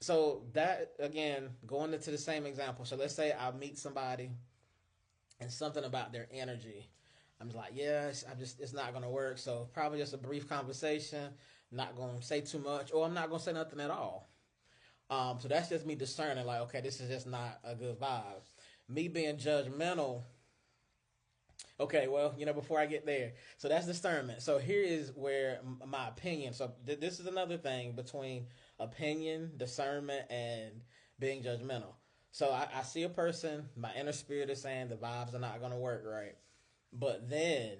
So that again, going into the same example. So let's say I meet somebody and something about their energy. I'm just like, yes, I'm just it's not gonna work. So probably just a brief conversation, not gonna say too much, or I'm not gonna say nothing at all. So that's just me discerning, like, okay, this is just not a good vibe. Me being judgmental. Okay, well, before I get there, so that's discernment. So here is where my opinion. So this is another thing between opinion, discernment, and being judgmental. So I see a person, my inner spirit is saying the vibes are not going to work right, but then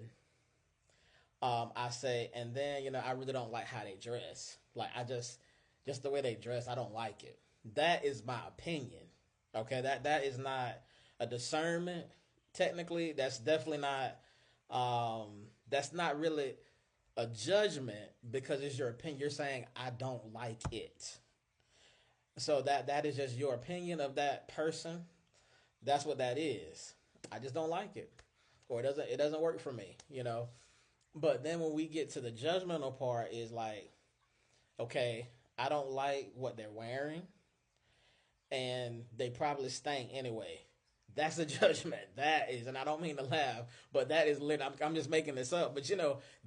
I say, and then I really don't like how they dress. Like just the way they dress, I don't like it. That is my opinion. Okay, that is not a discernment. Technically, that's definitely not. That's not really a judgment because it's your opinion. You're saying I don't like it. So that is just your opinion of that person. That's what that is. I just don't like it, or it doesn't work for me. But then when we get to the judgmental part, is like, okay, I don't like what they're wearing, and they probably stink anyway. That's a judgment. That is, and I don't mean to laugh, but that is literally. I'm just making this up, but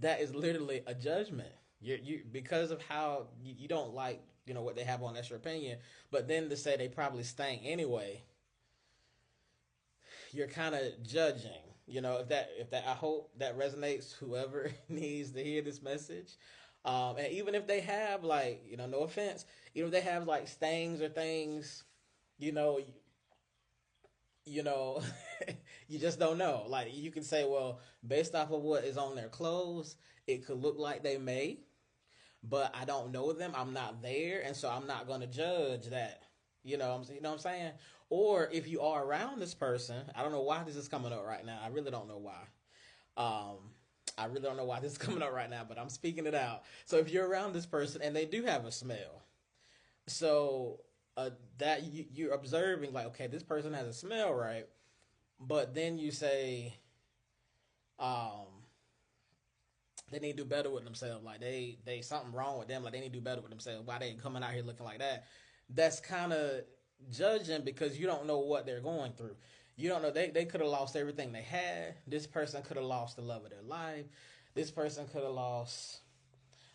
that is literally a judgment. You because of how you don't like what they have on. That's your opinion, but then to say they probably stink anyway, you're kind of judging. If that I hope that resonates. Whoever needs to hear this message, and even if they have, like, no offense, if they have like stains or things, you know, you know, you just don't know. Like, you can say, well, based off of what is on their clothes, it could look like they may, but I don't know them. I'm not there, and so I'm not going to judge that. You know what I'm saying? Or if you are around this person, I don't know why this is coming up right now. I really don't know why. Um, I really don't know why this is coming up right now, but I'm speaking it out. So if you're around this person and they do have a smell, so that you're observing, like, okay, this person has a smell, right? But then you say, um, they need to do better with themselves. Like, they something wrong with them. Like, they need to do better with themselves. Why they coming out here looking like that? That's kind of judging because you don't know what they're going through. You don't know they could have lost everything they had. This person could have lost the love of their life. This person could have lost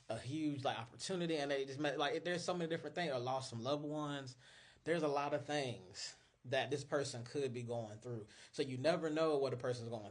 a huge like opportunity, and they just met, like, there's so many different things, or lost some loved ones. There's a lot of things that this person could be going through. So you never know what a person's going